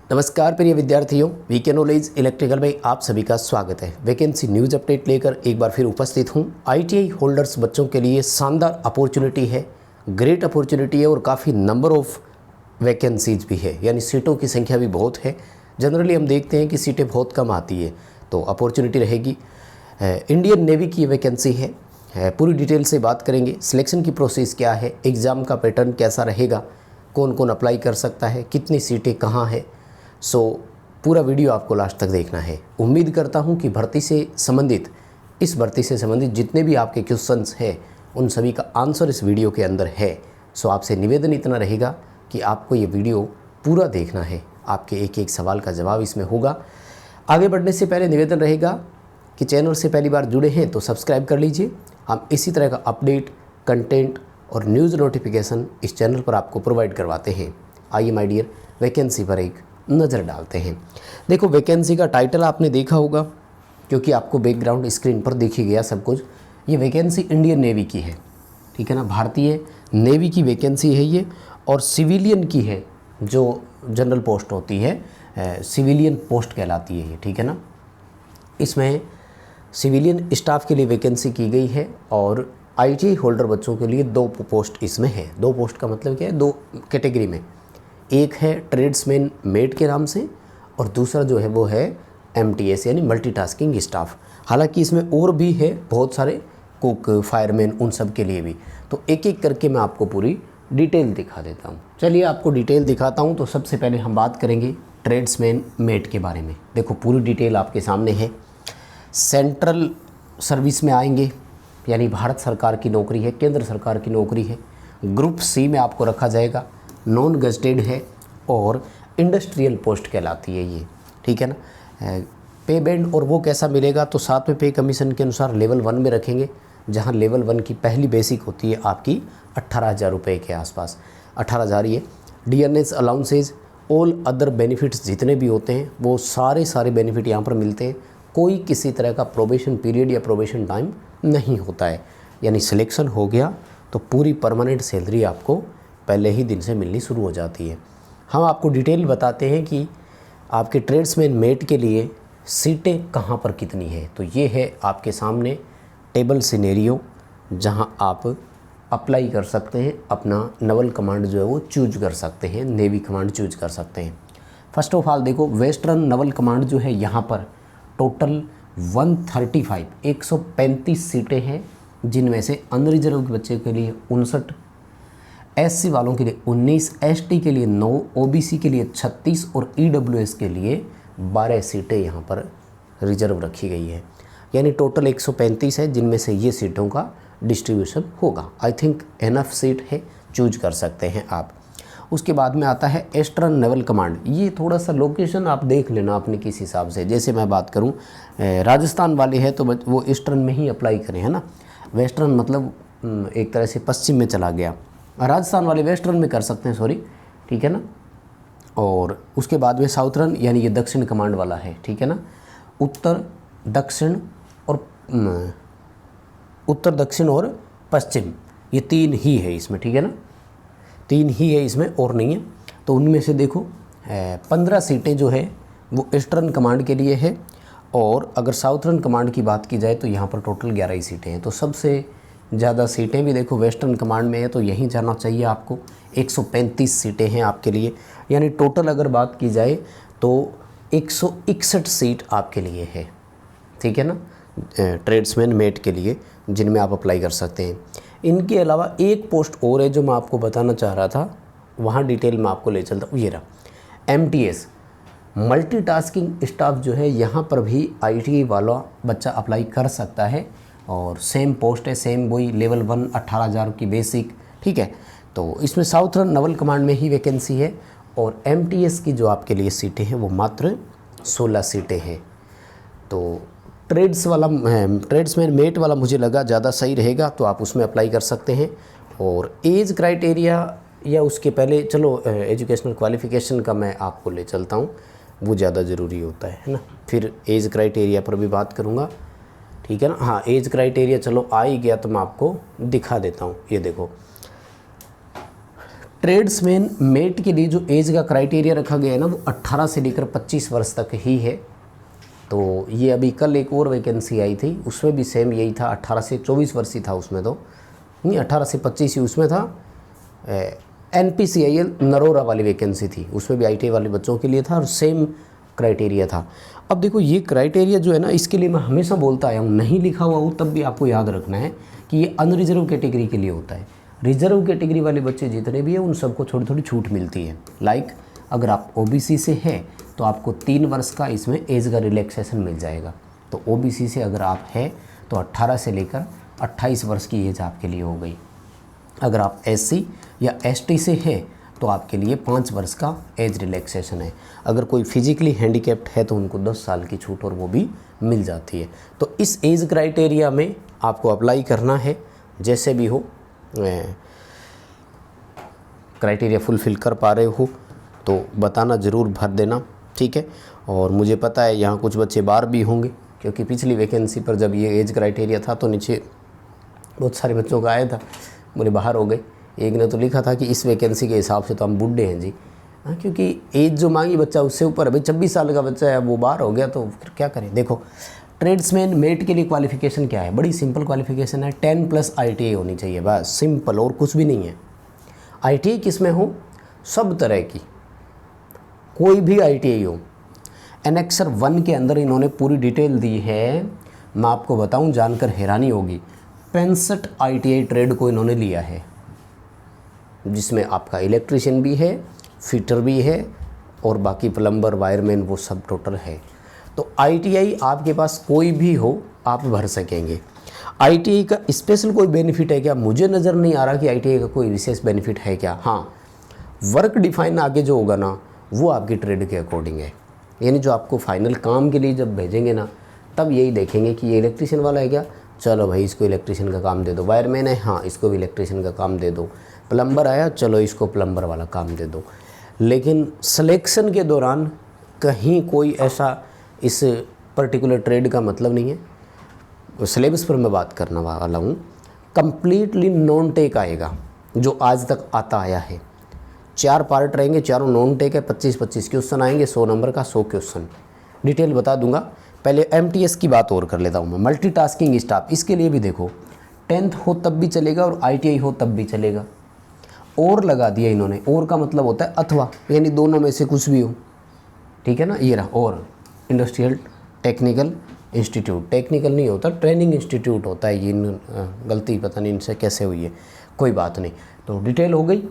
नमस्कार प्रिय विद्यार्थियों, वीके नॉलेज इलेक्ट्रिकल में आप सभी का स्वागत है। वैकेंसी न्यूज़ अपडेट लेकर एक बार फिर उपस्थित हूँ। आईटीआई होल्डर्स बच्चों के लिए शानदार अपॉर्चुनिटी है, ग्रेट अपॉर्चुनिटी है और काफ़ी नंबर ऑफ वैकेंसीज भी है, यानी सीटों की संख्या भी बहुत है। जनरली हम देखते हैं कि सीटें बहुत कम आती है, तो अपॉर्चुनिटी रहेगी। इंडियन नेवी की वैकेंसी है, पूरी डिटेल से बात करेंगे। सिलेक्शन की प्रोसेस क्या है, एग्ज़ाम का पैटर्न कैसा रहेगा, कौन कौन अप्लाई कर सकता है, कितनी सीटें कहाँ है। पूरा वीडियो आपको लास्ट तक देखना है। उम्मीद करता हूं कि इस भर्ती से संबंधित जितने भी आपके क्वेश्चंस हैं उन सभी का आंसर इस वीडियो के अंदर है। आपसे निवेदन इतना रहेगा कि आपको ये वीडियो पूरा देखना है, आपके एक एक सवाल का जवाब इसमें होगा। आगे बढ़ने से पहले निवेदन रहेगा कि चैनल से पहली बार जुड़े हैं तो सब्सक्राइब कर लीजिए। हम इसी तरह का अपडेट, कंटेंट और न्यूज़ नोटिफिकेशन इस चैनल पर आपको प्रोवाइड करवाते हैं। आइए माय डियर, वैकेंसी पर एक नज़र डालते हैं। देखो, वैकेंसी का टाइटल आपने देखा होगा, क्योंकि आपको बैकग्राउंड स्क्रीन पर दिख ही गया सब कुछ। ये वैकेंसी इंडियन नेवी की है, ठीक है ना, भारतीय नेवी की वैकेंसी है ये, और सिविलियन की है। जो जनरल पोस्ट होती है सिविलियन पोस्ट कहलाती है ये, ठीक है ना। इसमें सिविलियन स्टाफ के लिए वैकेंसी की गई है और आईटीआई होल्डर बच्चों के लिए 2 पोस्ट इसमें है। 2 पोस्ट का मतलब क्या है, 2 कैटेगरी में। एक है ट्रेड्समैन मेट के नाम से और दूसरा जो है वो है एमटीएस यानी मल्टीटास्किंग स्टाफ। हालांकि इसमें और भी है बहुत सारे, कुक, फायरमैन, उन सब के लिए भी। तो एक एक करके मैं आपको पूरी डिटेल दिखा देता हूँ। चलिए आपको डिटेल दिखाता हूँ। तो सबसे पहले हम बात करेंगे ट्रेड्समैन मेट के बारे में। देखो, पूरी डिटेल आपके सामने है। सेंट्रल सर्विस में आएंगे, यानी भारत सरकार की नौकरी है, केंद्र सरकार की नौकरी है। ग्रुप सी में आपको रखा जाएगा, नॉन गजेटेड है और इंडस्ट्रियल पोस्ट कहलाती है ये, ठीक है ना। पे बैंड और वो कैसा मिलेगा, तो 7वें पे कमीशन के अनुसार लेवल 1 में रखेंगे, जहां लेवल 1 की पहली बेसिक होती है आपकी 18,000 रुपये के आसपास। 18,000 ये DNS allowances, all other benefits जितने भी होते हैं वो सारे बेनिफिट यहाँ पर मिलते हैं। कोई किसी तरह का प्रोबेशन पीरियड या प्रोबेशन टाइम नहीं होता है, यानी सिलेक्शन हो गया तो पूरी परमानेंट सैलरी आपको पहले ही दिन से मिलनी शुरू हो जाती है। हम आपको डिटेल बताते हैं कि आपके ट्रेड्समैन मेट के लिए सीटें कहाँ पर कितनी है। तो ये है आपके सामने टेबल सिनेरियो, जहाँ आप अप्लाई कर सकते हैं, अपना नवल कमांड जो है वो चूज कर सकते हैं, नेवी कमांड चूज कर सकते हैं। फर्स्ट ऑफ ऑल देखो, वेस्टर्न नवल कमांड जो है यहाँ पर टोटल 135 सीटें हैं, जिनमें से अनरिजर्व के बच्चे के लिए 59, एससी वालों के लिए 19, एसटी के लिए 9, ओबीसी के लिए 36 और ईडब्ल्यूएस के लिए 12 सीटें यहाँ पर रिजर्व रखी गई है। यानी टोटल 135 है, जिनमें से ये सीटों का डिस्ट्रीब्यूशन होगा। आई थिंक एनफ सीट है, चूज कर सकते हैं आप। उसके बाद में आता है ईस्टर्न नेवल कमांड। ये थोड़ा सा लोकेशन आप देख लेना अपने किस हिसाब से। जैसे मैं बात करूँ, राजस्थान वाले हैं तो वो ईस्टर्न में ही अप्लाई करें, है ना। वेस्टर्न मतलब एक तरह से पश्चिम में चला गया, राजस्थान वाले वेस्टर्न में कर सकते हैं, सॉरी, ठीक है ना। और उसके बाद में साउथर्न, यानी ये दक्षिण कमांड वाला है, ठीक है ना। उत्तर दक्षिण और पश्चिम, ये 3 ही है इसमें, ठीक है ना। 3 ही है इसमें और नहीं है। तो उनमें से देखो 15 सीटें जो है वो ईस्टर्न कमांड के लिए है, और अगर साउथर्न कमांड की बात की जाए तो यहाँ पर टोटल 11 ही सीटें हैं। तो सबसे ज़्यादा सीटें भी देखो वेस्टर्न कमांड में है, तो यहीं जाना चाहिए आपको। 135 सीटें हैं आपके लिए, यानी टोटल अगर बात की जाए तो 161 सीट आपके लिए है, ठीक है ना, ट्रेड्समैन मेट के लिए, जिनमें आप अप्लाई कर सकते हैं। इनके अलावा एक पोस्ट और है जो मैं आपको बताना चाह रहा था, वहाँ डिटेल में आपको ले चलता हूँ। ये रहा एमटीएस, मल्टीटास्किंग स्टाफ जो है, यहाँ पर भी आईटीआई वाला बच्चा अप्लाई कर सकता है, और सेम पोस्ट है, सेम वही लेवल 1 18,000 की बेसिक, ठीक है। तो इसमें साउथर्न नवल कमांड में ही वैकेंसी है, और एमटीएस की जो आपके लिए सीटें हैं वो मात्र 16 सीटें हैं। तो ट्रेड्समैन मेट वाला मुझे लगा ज़्यादा सही रहेगा, तो आप उसमें अप्लाई कर सकते हैं। और एज क्राइटेरिया या उसके पहले चलो एजुकेशनल क्वालिफ़िकेशन का मैं आपको ले चलता हूँ, वो ज़्यादा ज़रूरी होता है ना। फिर एज क्राइटेरिया पर भी बात करूँगा, ठीक है ना। हाँ, एज क्राइटेरिया चलो आ ही गया तो मैं आपको दिखा देता हूँ। ये देखो, ट्रेड्समैन मेट के लिए जो एज का क्राइटेरिया रखा गया है ना, वो 18 से लेकर 25 वर्ष तक ही है। तो ये अभी कल एक और वैकेंसी आई थी, उसमें भी सेम यही था, 18 से 24 वर्ष ही था उसमें, तो नहीं 18 से 25 ही उसमें था। NPCIL नरोरा वाली वैकेंसी थी, उसमें भी ITI वाले बच्चों के लिए था और सेम क्राइटेरिया था। अब देखो ये क्राइटेरिया जो है ना, इसके लिए मैं हमेशा बोलता आया हूँ, नहीं लिखा हुआ हो तब भी आपको याद रखना है कि ये अनरिजर्व कैटेगरी के लिए होता है। रिजर्व कैटेगरी वाले बच्चे जितने भी हैं उन सबको थोड़ी थोड़ी छूट मिलती है। लाइक अगर आप OBC से हैं तो आपको 3 वर्ष का इसमें एज का रिलैक्सेशन मिल जाएगा। तो OBC से अगर आप हैं तो 18 से लेकर 28 वर्ष की एज आपके लिए हो गई। अगर आप SC या ST से हैं तो आपके लिए 5 वर्ष का एज रिलैक्सेशन है। अगर कोई फिजिकली हैंडीकैप्ड है तो उनको 10 साल की छूट और वो भी मिल जाती है। तो इस एज क्राइटेरिया में आपको अप्लाई करना है, जैसे भी हो क्राइटेरिया फुलफ़िल कर पा रहे हो तो बताना, ज़रूर भर देना, ठीक है। और मुझे पता है यहाँ कुछ बच्चे बाहर भी होंगे, क्योंकि पिछली वैकेंसी पर जब ये एज क्राइटेरिया था तो नीचे बहुत सारे बच्चों का आया था, बोले बाहर हो गए। एक ने तो लिखा था कि इस वैकेंसी के हिसाब से तो हम बूढ़े हैं जी। हाँ, क्योंकि एज जो मांगी बच्चा उससे ऊपर है। भाई 26 साल का बच्चा है, वो बाहर हो गया तो फिर क्या करें। देखो ट्रेड्समैन मेट के लिए क्वालिफ़िकेशन क्या है, बड़ी सिंपल क्वालिफ़िकेशन है, 10+ ITI होनी चाहिए, बस सिंपल, और कुछ भी नहीं है। ITI किस में हो, सब तरह की, कोई भी ITI हो। एनेक्सर 1 के अंदर इन्होंने पूरी डिटेल दी है, मैं आपको बताऊं, जानकर हैरानी होगी। 65 ITI ट्रेड को इन्होंने लिया है, जिसमें आपका इलेक्ट्रिशियन भी है, फिटर भी है और बाकी प्लम्बर, वायरमैन, वो सब टोटल है। तो ITI आपके पास कोई भी हो आप भर सकेंगे। ITI का स्पेशल कोई बेनिफिट है क्या, मुझे नज़र नहीं आ रहा कि ITI का कोई विशेष बेनिफिट है क्या। हाँ, वर्क डिफाइन आगे जो होगा ना वो आपकी ट्रेड के अकॉर्डिंग है। यानी जो आपको फाइनल काम के लिए जब भेजेंगे ना, तब यही देखेंगे कि ये इलेक्ट्रिशियन वाला है क्या, चलो भाई इसको इलेक्ट्रिशियन का काम दे दो। वायरमैन है, हाँ इसको भी इलेक्ट्रिशियन का काम दे दो। प्लम्बर आया, चलो इसको प्लम्बर वाला काम दे दो। लेकिन सिलेक्शन के दौरान कहीं कोई ऐसा इस पर्टिकुलर ट्रेड का मतलब नहीं है। सिलेबस पर मैं बात करने वाला हूँ, कम्प्लीटली नॉन टेक आएगा जो आज तक आता आया है। 4 पार्ट रहेंगे, चारों नॉन टेक है, 25-25 क्वेश्चन आएंगे, 100 नंबर का 100 क्वेश्चन। डिटेल बता दूंगा। पहले MTS की बात और कर लेता हूँ मैं। मल्टीटास्किंग स्टाफ, इसके लिए भी देखो 10th हो तब भी चलेगा और ITI हो तब भी चलेगा। और लगा दिया इन्होंने, और का मतलब होता है अथवा, यानी दोनों में से कुछ भी हो, ठीक है ना। ये रहा और इंडस्ट्रियल टेक्निकल इंस्टीट्यूट, टेक्निकल नहीं होता, ट्रेनिंग इंस्टीट्यूट होता है। ये गलती पता नहीं इनसे कैसे हुई है, कोई बात नहीं। तो डिटेल हो गई,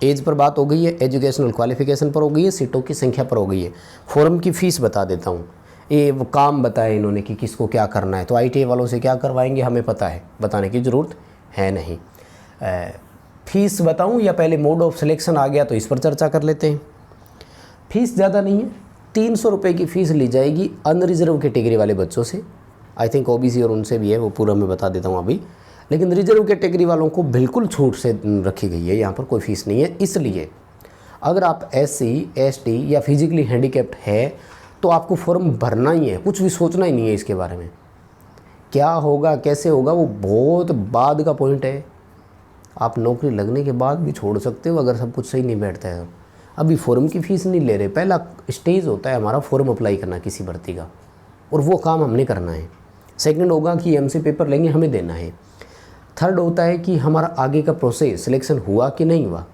एज पर बात हो गई है, एजुकेशनल क्वालिफिकेशन पर हो गई है, सीटों की संख्या पर हो गई है। फॉर्म की फ़ीस बता देता हूँ। ये वो काम बताया इन्होंने कि किसको क्या करना है, तो ITI वालों से क्या करवाएंगे हमें पता है, बताने की ज़रूरत है नहीं। फ़ीस बताऊँ या पहले मोड ऑफ सिलेक्शन आ गया तो इस पर चर्चा कर लेते हैं। फ़ीस ज़्यादा नहीं है, 300 रुपये की फ़ीस ली जाएगी अनरिजर्व कैटेगरी वाले बच्चों से। आई थिंक OBC और उनसे भी है, वो पूरा मैं बता देता हूँ अभी। लेकिन रिजर्व कैटेगरी वालों को बिल्कुल छूट से रखी गई है, यहाँ पर कोई फ़ीस नहीं है। इसलिए अगर आप SC ST या फिजिकली हैंडीकैप्ड है तो आपको फॉर्म भरना ही है, कुछ भी सोचना ही नहीं है इसके बारे में। क्या होगा कैसे होगा वो बहुत बाद का पॉइंट है। आप नौकरी लगने के बाद भी छोड़ सकते हो अगर सब कुछ सही नहीं बैठता है। अभी फॉर्म की फ़ीस नहीं ले रहे। पहला स्टेज होता है हमारा फॉर्म अप्लाई करना किसी भर्ती का, और वो काम हमने करना है। सेकंड होगा कि MC पेपर लेंगे, हमें देना है। थर्ड होता है कि हमारा आगे का प्रोसेस, सिलेक्शन हुआ कि नहीं हुआ,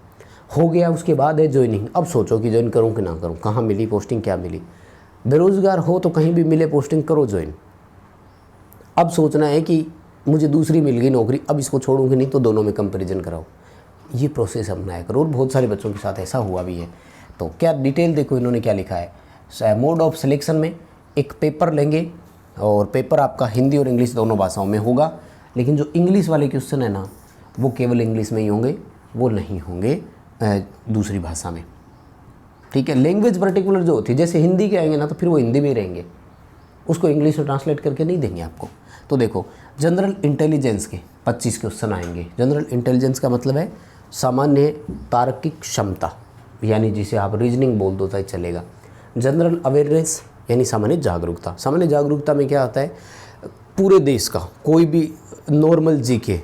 हो गया उसके बाद है ज्वाइनिंग। अब सोचो कि ज्वाइन करूँ कि ना करूँ, कहाँ मिली पोस्टिंग, क्या मिली। बेरोज़गार हो तो कहीं भी मिले पोस्टिंग करो ज्वाइन। अब सोचना है कि मुझे दूसरी मिल गई नौकरी, अब इसको छोड़ूँ कि नहीं, तो दोनों में कंपेरिजन कराओ। ये प्रोसेस अपनाया करो, और बहुत सारे बच्चों के साथ ऐसा हुआ भी है। तो क्या डिटेल देखो इन्होंने क्या लिखा है। मोड ऑफ सिलेक्शन में एक पेपर लेंगे, और पेपर आपका हिंदी और इंग्लिश दोनों भाषाओं में होगा। लेकिन जो इंग्लिश वाले क्वेश्चन है ना, वो केवल इंग्लिश में ही होंगे, वो नहीं होंगे दूसरी भाषा में, ठीक है। लैंग्वेज पर्टिकुलर जो होती है, जैसे हिंदी के आएंगे ना तो फिर वो हिंदी में ही रहेंगे, उसको इंग्लिश में ट्रांसलेट करके नहीं देंगे आपको। तो देखो जनरल इंटेलिजेंस के 25 क्वेश्चन आएंगे। जनरल इंटेलिजेंस का मतलब है सामान्य तार्किक क्षमता, यानी जिसे आप रीजनिंग बोल दो तो चलेगा। जनरल अवेयरनेस यानी सामान्य जागरूकता। सामान्य जागरूकता में क्या आता है, पूरे देश का कोई भी नॉर्मल GK,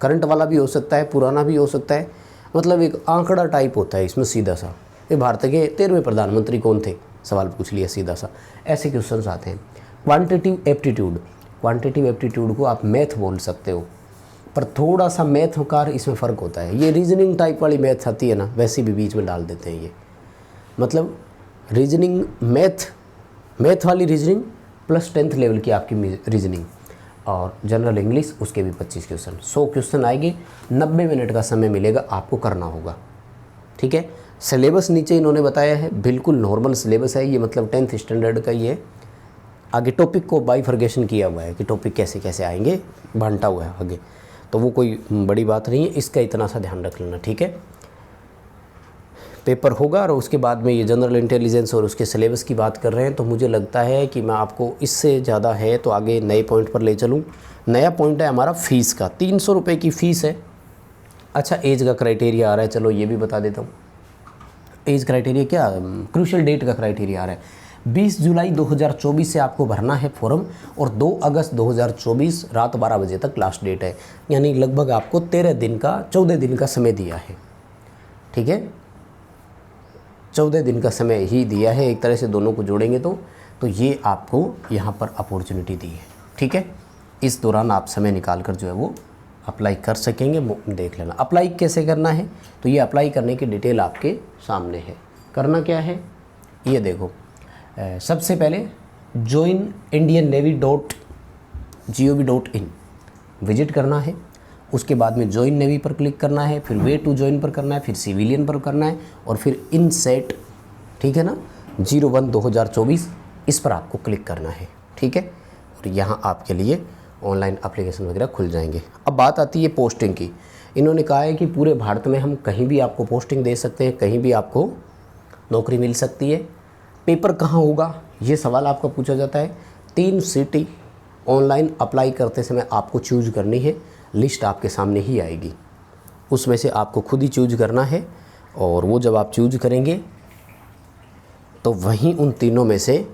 करंट वाला भी हो सकता है, पुराना भी हो सकता है, मतलब एक आंकड़ा टाइप होता है इसमें सीधा सा, ये भारत के 13वें प्रधानमंत्री कौन थे, सवाल पूछ लिया सीधा सा। ऐसे क्वेश्चन आते हैं। क्वांटिटिव एप्टीट्यूड, क्वांटिटिव एप्टीट्यूड को आप मैथ बोल सकते हो, पर थोड़ा सा मैथ कार इसमें फ़र्क होता है। ये रीजनिंग टाइप वाली मैथ आती है ना, वैसे भी बीच में डाल देते हैं ये, मतलब रीजनिंग मैथ वाली रीजनिंग प्लस 10th लेवल की आपकी रीजनिंग, और जनरल इंग्लिश उसके भी 25 क्वेश्चन, 100 क्वेश्चन आएंगे, 90 मिनट का समय मिलेगा, आपको करना होगा। ठीक है। सिलेबस नीचे इन्होंने बताया है, बिल्कुल नॉर्मल सिलेबस है ये, मतलब 10th स्टैंडर्ड का ही है। आगे टॉपिक को बाइफर्गेशन किया हुआ है कि टॉपिक कैसे कैसे आएंगे, बांटा हुआ है आगे, तो वो कोई बड़ी बात नहीं है, इसका इतना सा ध्यान रख लेना। ठीक है। पेपर होगा और उसके बाद में ये जनरल इंटेलिजेंस और उसके सिलेबस की बात कर रहे हैं, तो मुझे लगता है कि मैं आपको इससे ज़्यादा है तो आगे नए पॉइंट पर ले चलूँ। नया पॉइंट है हमारा फ़ीस का, 300 रुपये की फ़ीस है। अच्छा, एज का क्राइटेरिया आ रहा है, चलो ये भी बता देता हूँ। एज क्राइटेरिया क्या, क्रूशल डेट का क्राइटेरिया आ रहा है। 20 जुलाई 2024 से आपको भरना है फॉर्म, और 2 अगस्त 2024 रात 12 बजे तक लास्ट डेट है, यानी लगभग आपको 14 दिन का समय दिया है। ठीक है, 14 दिन का समय ही दिया है, एक तरह से दोनों को जोड़ेंगे तो ये आपको यहाँ पर अपॉर्चुनिटी दी है। ठीक है, इस दौरान आप समय निकाल कर जो है वो अप्लाई कर सकेंगे। देख लेना अप्लाई कैसे करना है, तो ये अप्लाई करने की डिटेल आपके सामने है। करना क्या है ये देखो, सबसे पहले joinindiannavy.gov.in विजिट करना है, उसके बाद में ज्वाइन नेवी पर क्लिक करना है, फिर वे टू ज्वाइन पर करना है, फिर सिविलियन पर करना है, और फिर इनसेट, ठीक है ना, 01/2024 इस पर आपको क्लिक करना है। ठीक है, और यहाँ आपके लिए ऑनलाइन एप्लीकेशन वगैरह खुल जाएंगे। अब बात आती है पोस्टिंग की। इन्होंने कहा है कि पूरे भारत में हम कहीं भी आपको पोस्टिंग दे सकते हैं, कहीं भी आपको नौकरी मिल सकती है। पेपर कहाँ होगा ये सवाल आपका पूछा जाता है। 3 सिटी ऑनलाइन अप्लाई करते समय आपको चूज करनी है, लिस्ट आपके सामने ही आएगी, उसमें से आपको खुद ही चूज करना है, और वो जब आप चूज करेंगे तो वहीं उन तीनों में से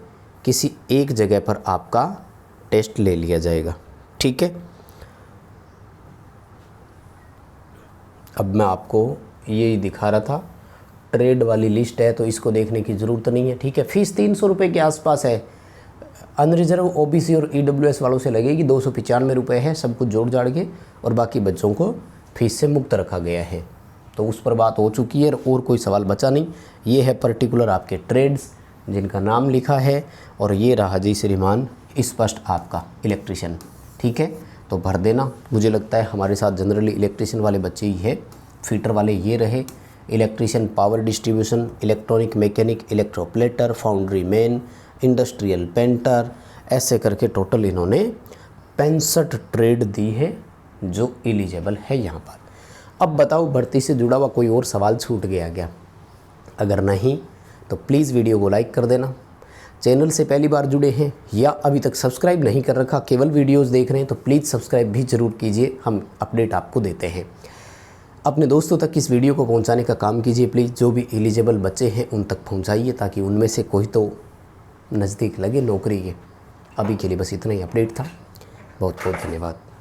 किसी एक जगह पर आपका टेस्ट ले लिया जाएगा। ठीक है, अब मैं आपको ये दिखा रहा था, ट्रेड वाली लिस्ट है तो इसको देखने की ज़रूरत नहीं है। ठीक है, फ़ीस 300 रुपये के आसपास है। अनरिजर्व ओबीसी और ईडब्ल्यूएस वालों से लगेगी 295 रुपये है, सब कुछ जोड़ जाड़ के, और बाकी बच्चों को फीस से मुक्त रखा गया है। तो उस पर बात हो चुकी है और कोई सवाल बचा नहीं। ये है पर्टिकुलर आपके ट्रेड्स जिनका नाम लिखा है, और ये रहा जी श्रीमान स्पष्ट आपका इलेक्ट्रीशियन। ठीक है, तो भर देना। मुझे लगता है हमारे साथ जनरली इलेक्ट्रीशियन वाले बच्चे ही है। फीटर वाले ये रहे, electrician, power distribution, electronic mechanic, electroplater, foundry man, industrial painter, ऐसे करके टोटल इन्होंने 65 ट्रेड दी है जो एलिजिबल है यहाँ पर। अब बताओ भर्ती से जुड़ा हुआ कोई और सवाल छूट गया क्या? अगर नहीं तो प्लीज़ वीडियो को लाइक कर देना। चैनल से पहली बार जुड़े हैं या अभी तक सब्सक्राइब नहीं कर रखा, केवल वीडियोस देख रहे हैं, तो प्लीज़ सब्सक्राइब भी ज़रूर कीजिए, हम अपडेट आपको देते हैं। अपने दोस्तों तक इस वीडियो को पहुंचाने का काम कीजिए प्लीज़, जो भी एलिजिबल बच्चे हैं उन तक पहुंचाइए, ताकि उनमें से कोई तो नज़दीक लगे नौकरी के। अभी के लिए बस इतना ही अपडेट था। बहुत बहुत धन्यवाद।